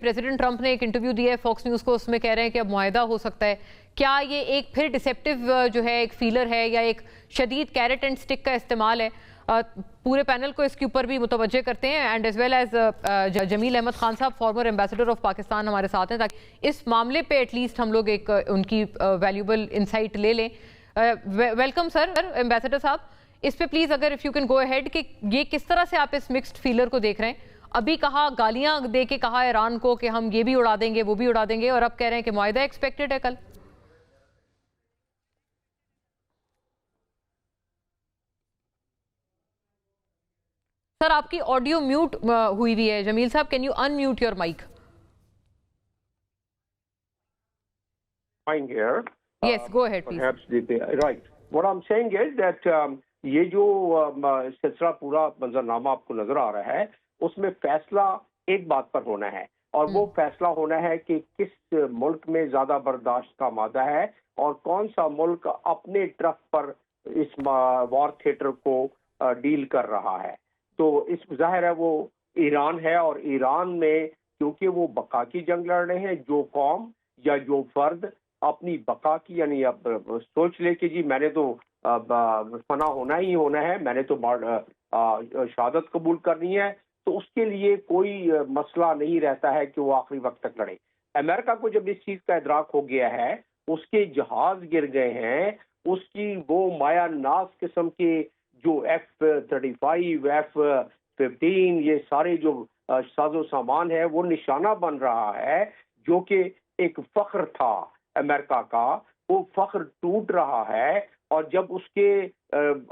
President Trump ने एक interview दिया है फॉक्स न्यूज़ को, उसमें कह रहे हैं कि अब मुआहदा हो सकता है। क्या ये एक फिर डिसेप्टिव जो है एक फीलर है या एक शदीद कैरेट एंड स्टिक का इस्तेमाल है? पूरे पैनल को इसके ऊपर भी मुतवज्जे करते हैं and as well as Jamil Ahmed Khan साहब फॉर्मर एम्बेसडर ऑफ पाकिस्तान हमारे साथ हैं, ताकि इस मामले पे एटलीस्ट हम लोग एक उनकी वैल्यूबल इंसाइट ले लें। वेलकम सर एम्बेसडर साहब, इस पे प्लीज़ अगर if you can go ahead कि ये किस तरह से आप इस मिक्स्ड फीलर को देख रहे हैं। अभी कहा, गालियां दे के कहा ईरान को कि हम ये भी उड़ा देंगे वो भी उड़ा देंगे, और अब कह रहे हैं कि मुआहदा एक्सपेक्टेड है कल। सर आपकी ऑडियो म्यूट हुई हुई है। जमील साहब, can you unmute your mic? Yes, go ahead, please. Perhaps right. What I'm saying is that ये जो सिलसिला पूरा मंजरनामा आपको नजर आ रहा है, उसमें फैसला एक बात पर होना है, और वो फैसला होना है कि किस मुल्क में ज्यादा बर्दाश्त का मादा है और कौन सा मुल्क अपने ट्रफ पर इस वॉर थिएटर को डील कर रहा है। तो इस जाहिर है वो ईरान है, और ईरान में क्योंकि वो बका की जंग लड़ रहे हैं, जो कौम या जो फर्द अपनी बका की, यानी अब सोच ले कि जी मैंने तो फना होना ही होना है, मैंने तो शहादत कबूल करनी है, तो उसके लिए कोई मसला नहीं रहता है कि वो आखिरी वक्त तक लड़े। अमेरिका को जब इस चीज का इदराक हो गया है, उसके जहाज गिर गए हैं, उसकी वो माया नाज किस्म के जो F-35, F-15 ये सारे जो साजो सामान है वो निशाना बन रहा है, जो कि एक फख्र था अमेरिका का, वो फख्र टूट रहा है। और जब उसके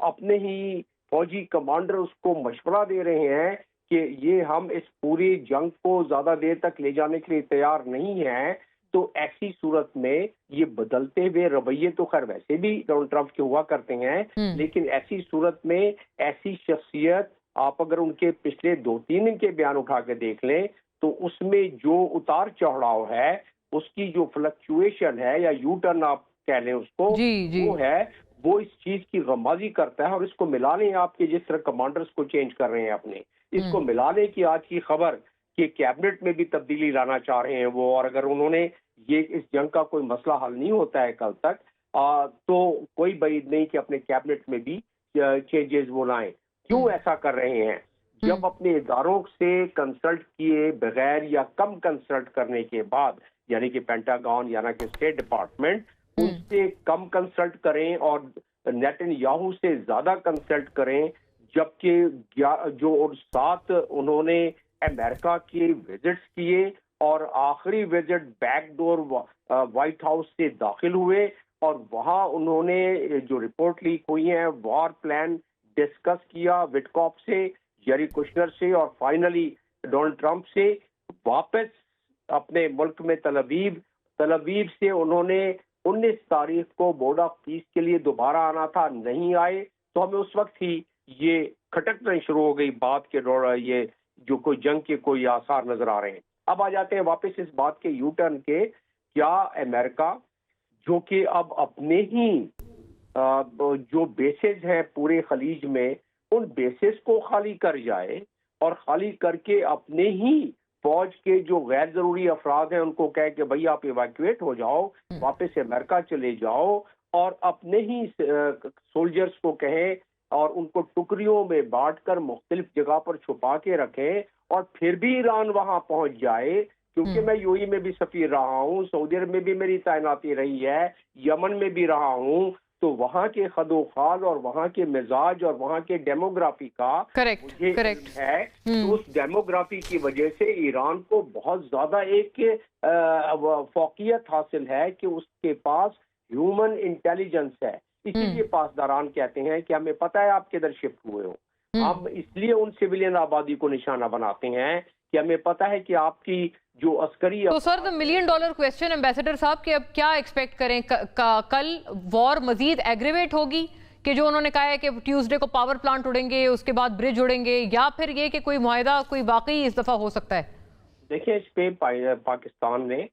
अपने ही फौजी कमांडर उसको मशवरा दे रहे हैं कि ये हम इस पूरी जंग को ज्यादा देर तक ले जाने के लिए तैयार नहीं हैं, तो ऐसी सूरत में ये बदलते हुए रवैये तो खैर वैसे भी डोनाल्ड ट्रंप के हुआ करते हैं, लेकिन ऐसी सूरत में ऐसी शख्सियत, आप अगर उनके पिछले 2-3 दिन के बयान उठा के देख लें तो उसमें जो उतार चढ़ाव है, उसकी जो फ्लक्चुएशन है या यू टर्न आप कह लें उसको, वो है, वो इस चीज की गमाजी करता है। और इसको मिला लें आपके जिस तरह कमांडर्स को चेंज कर रहे हैं अपने, इसको मिला लें कि आज की खबर कि कैबिनेट में भी तब्दीली लाना चाह रहे हैं वो, और अगर उन्होंने ये इस जंग का कोई मसला हल नहीं होता है कल तक, तो कोई बईद नहीं कि अपने कैबिनेट में भी चेंजेस वो लाएं। क्यों ऐसा कर रहे हैं? जब अपने इदारों से कंसल्ट किए बगैर या कम कंसल्ट करने के बाद, यानी कि पेंटागन यानी कि स्टेट डिपार्टमेंट, उनसे कम कंसल्ट करें और नेतन्याहू से ज्यादा कंसल्ट करें, जबकि जो 7 उन्होंने अमेरिका के विजिट्स किए और आखिरी विजिट बैकडोर व्हाइट हाउस से दाखिल हुए, और वहां उन्होंने जो रिपोर्ट लीक हुई है वॉर प्लान डिस्कस किया विटकॉफ से, जेरी कुशनर से, और फाइनली डोनाल्ड ट्रंप से। वापस अपने मुल्क में तलवीव से उन्होंने 19 तारीख को बोर्ड ऑफ पीस के लिए दोबारा आना था, नहीं आए, तो हमें उस वक्त ही ये खटकना शुरू हो गई बात के दौरान, ये जो कोई जंग के कोई आसार नजर आ रहे हैं। अब आ जाते हैं वापस इस बात के यू टर्न के, क्या अमेरिका जो कि अब अपने ही जो बेसेस हैं पूरे खलीज में, उन बेसेस को खाली कर जाए और खाली करके अपने ही फौज के जो गैर जरूरी अफराद हैं उनको कहे कि भाई आप इवैक्यूएट हो जाओ, वापस से अमेरिका चले जाओ, और अपने ही सोल्जर्स को कहें और उनको टुकड़ियों में बांटकर मुख्तलिफ जगह पर छुपा के रखें, और फिर भी ईरान वहां पहुंच जाए। क्योंकि मैं यूएई में भी सफीर रहा हूँ, सऊदी अरब में भी मेरी तैनाती रही है, यमन में भी रहा हूँ, तो वहाँ के खदोखाल और वहाँ के मिजाज और वहाँ के डेमोग्राफी का करेक्ट है। तो उस डेमोग्राफी की वजह से ईरान को बहुत ज्यादा एक फौकियत हासिल है कि उसके पास ह्यूमन इंटेलिजेंस है। इसीलिए पासदारान कहते हैं कि हमें पता है आप किधर शिफ्ट हुए हो, हम इसलिए उन सिविलियन आबादी को निशाना बनाते हैं कि हमें पता है कि आपकी जो अस्करी। तो sir the $1 million question ambassador साहब कि अब क्या एक्सपेक्ट करें? कल वॉर मजीद एग्रीवेट होगी कि जो उन्होंने कहा है कि ट्यूसडे को पावर प्लांट उड़ेंगे, उसके बाद ब्रिज उड़ेंगे, या फिर ये कि कोई मुआहदा कोई वाकई इस दफा हो सकता है? देखिए, इस पे पाकिस्तान ने,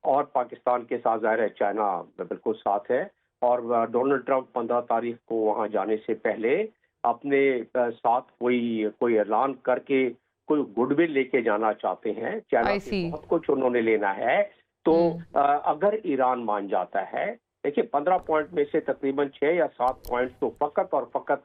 और पाकिस्तान के साथ ज़ाहिर है चाइना बिल्कुल साथ है, और डोनाल्ड ट्रंप 15 तारीख को वहां जाने से पहले अपने साथ कोई ऐलान करके कोई गुडविल लेके जाना चाहते हैं, चाइना I से see. बहुत कुछ उन्होंने लेना है, तो अगर ईरान मान जाता है, देखिए 15 पॉइंट में से तकरीबन 6 या 7 पॉइंट तो फकत और फकत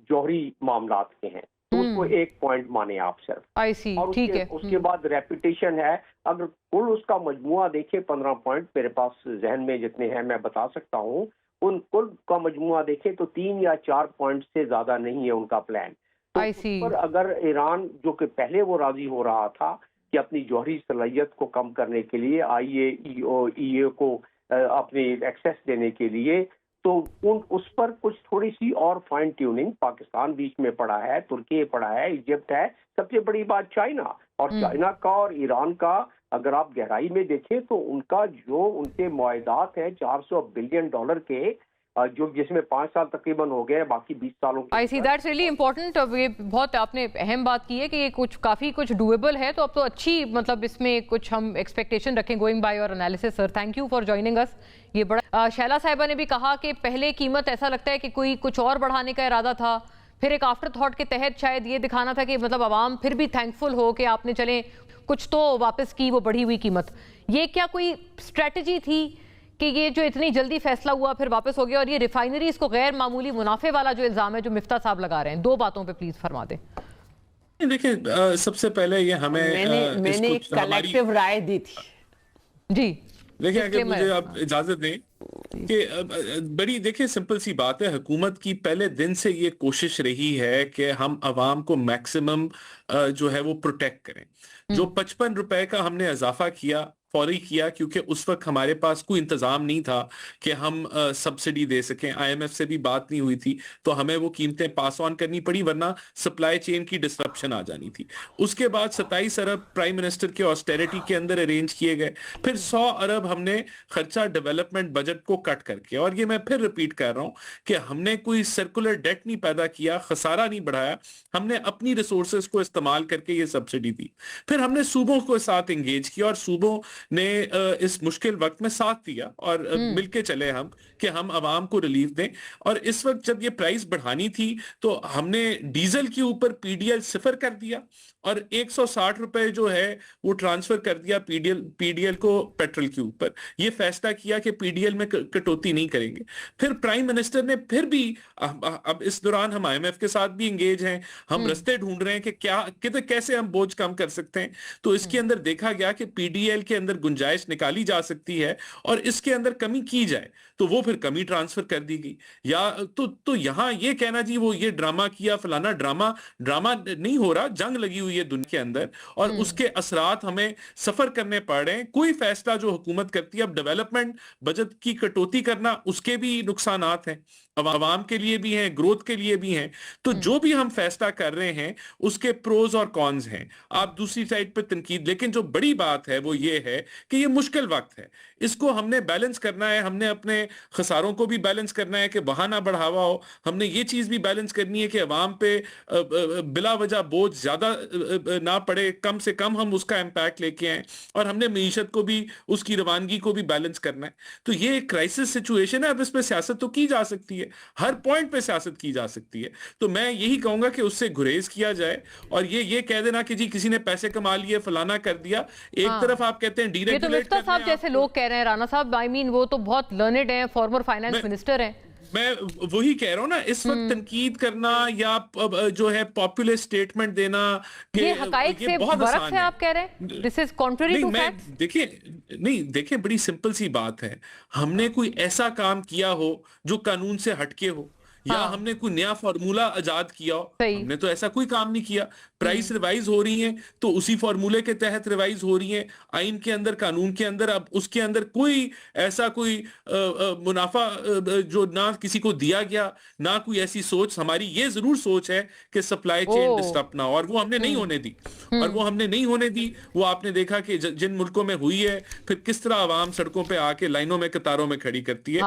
जौहरी मामलात के हैं, तो उसको 1 पॉइंट माने आप सिर्फ। I see. और ठीक है। उसके बाद रेपुटेशन है, अगर कुल उसका मजमुआ देखे 15 पॉइंट मेरे पास जहन में जितने हैं मैं बता सकता हूँ, उन कुल का मजमुआ देखे तो 3 या 4 पॉइंट से ज्यादा नहीं है उनका प्लान। तो I उस see. पर अगर ईरान, जो कि पहले वो राजी हो रहा था कि अपनी जौहरी सलाहियत को कम करने के लिए IAEA को अपनी एक्सेस देने के लिए, तो उस पर कुछ थोड़ी सी और फाइन ट्यूनिंग, पाकिस्तान बीच में पड़ा है, तुर्की पड़ा है, इजिप्ट है, सबसे बड़ी बात चाइना, और चाइना का और ईरान का अगर आप गहराई में देखें तो उनका जो उनके मुआहदात हैं $400 बिलियन के, जो जिसमें 5 साल तकरीबन हो गए, बाकी 20 सालों आई सी, दैट्स रियली इम्पोर्टेंट। ये बहुत आपने अहम बात की है कि ये काफी कुछ डूएबल है, तो अब तो अच्छी मतलब इसमें कुछ हम एक्सपेक्टेशन रखें going by your analysis. Sir, thank you for joining us. ये बड़ा शैला साहिबा ने भी कहा कि पहले कीमत ऐसा लगता है कि कोई कुछ और बढ़ाने का इरादा था, फिर एक आफ्टर थॉट के तहत शायद ये दिखाना था कि मतलब आवाम फिर भी थैंकफुल हो कि आपने चले कुछ तो वापस की वो बढ़ी हुई कीमत। ये क्या कोई स्ट्रेटजी थी कि ये जो इतनी जल्दी फैसला हुआ फिर वापस हो गया? और ये रिफाइनरीज को गैर मामूली मुनाफे वाला जो इल्जाम है जो मिफ्ता साहब लगा रहे हैं, दो बातों पे प्लीज फरमा दें। देखिए, सबसे पहले ये हमें मैंने एक कलेक्टिव राय दी थी जी। देखिए, अगर मुझे आप इजाजत दें कि बड़ी देखिए सिंपल सी बात है, हुकूमत की पहले दिन से ये कोशिश रही है कि हम अवाम को मैक्सिमम जो है वो प्रोटेक्ट करें। जो 55 रुपए का हमने इजाफा किया, फौरी किया, क्योंकि उस वक्त हमारे पास कोई इंतजाम नहीं था कि हम सब्सिडी दे सकें। IMF से भी बात नहीं हुई थी, तो हमें वो कीमतें पास ऑन करनी पड़ी, वरना सप्लाई चेन की डिसरप्शन आ जानी थी। उसके बाद 27 अरब प्राइम मिनिस्टर के ऑस्टेरिटी के अंदर अरेंज किए गए, फिर 100 अरब हमने खर्चा डेवलपमेंट बजट को कट करके, और ये मैं फिर रिपीट कर रहा हूं कि हमने कोई सर्कुलर डेट नहीं पैदा किया, खसारा नहीं बढ़ाया, हमने अपनी रिसोर्सेज को इस्तेमाल करके ये सब्सिडी दी। फिर हमने सूबों को साथ एंगेज किया और सूबों ने इस मुश्किल वक्त में साथ दिया, और मिलके चले हम कि हम आवाम को रिलीफ दें। और इस वक्त जब ये प्राइस बढ़ानी थी तो हमने डीजल के ऊपर PDL 0 कर दिया और 160 रुपए जो है वो ट्रांसफर कर दिया PDL को पेट्रोल के ऊपर। ये फैसला किया कि PDL में कटौती नहीं करेंगे। फिर प्राइम मिनिस्टर ने फिर भी, अब इस दौरान हम IMF के साथ भी एंगेज हैं, हम रास्ते ढूंढ रहे हैं कि कैसे हम बोझ कम कर सकते हैं। तो इसके अंदर देखा गया कि PDL के अंदर गुंजाइश निकाली जा सकती है और इसके अंदर कमी की जाए, तो वो फिर कमी ट्रांसफर कर दी गई। या तो यहां ये कहना जी वो ये ड्रामा किया, फलाना ड्रामा नहीं हो रहा, जंग लगी हुई है दुनिया के अंदर और उसके असरात हमें सफर करने पड़ रहे हैं। कोई फैसला जो हुकूमत करती है, अब डेवलपमेंट बजट की कटौती करना, उसके भी नुकसानात हैं, आवाम के लिए भी हैं, ग्रोथ के लिए भी हैं। तो जो भी हम फैसला कर रहे हैं उसके प्रोज और कॉन्स हैं। आप दूसरी साइड पे तनकीद, लेकिन जो बड़ी बात है वो ये है कि ये मुश्किल वक्त है, इसको हमने बैलेंस करना है। हमने अपने खसारों को भी बैलेंस करना है कि वहां ना बढ़ावा हो। हमने ये चीज भी बैलेंस करनी है कि अवाम पे बिला वजह बोझ ज्यादा ना पड़े, कम से कम हम उसका इम्पैक्ट लेके आए। और हमने मीशत को भी, उसकी रवानगी को भी बैलेंस करना है। तो ये एक क्राइसिस सिचुएशन है। अब इस पे सियासत तो की जा सकती है, हर पॉइंट पे सियासत की जा सकती है। तो मैं यही कहूंगा कि उससे गुरेज किया जाए और ये कह देना कि जी किसी ने पैसे कमा लिए, फलाना कर दिया। एक तरफ आप कहते हैं डीरेगुलेट, ये तो मिफ्ता साहब जैसे लोग कह रहे हैं, राणा साहब, आई मीन वो तो बहुत लर्नेड हैं, फॉर्मर फाइनेंस मिनिस्टर हैं। मैं वही कह रहा हूं ना, इस वक्त तनकीद करना या जो है पॉपुलर स्टेटमेंट देना कि ये हकाइक से बहुत बरक्स आसान है, है। आप कह रहे हैं this is contrary to facts. देखिए बड़ी सिंपल सी बात है, हमने कोई ऐसा काम किया हो जो कानून से हटके हो, या हमने कोई नया फार्मूला आजाद किया हो। हमने तो ऐसा कोई काम नहीं किया। प्राइस रिवाइज हो रही है तो उसी फार्मूले के तहत रिवाइज हो रही है, आइन के अंदर, कानून के अंदर। अब उसके अंदर कोई ऐसा कोई मुनाफा जो ना किसी को दिया गया, ना कोई ऐसी सोच। हमारी ये जरूर सोच है कि सप्लाई चेन डिस्टर्ब ना हो, और वो हमने नहीं होने दी। और वो हमने नहीं होने दी, वो आपने देखा कि जिन मुल्कों में हुई है, फिर किस तरह आवाम सड़कों पे आके लाइनों में, कतारों में खड़ी करती है।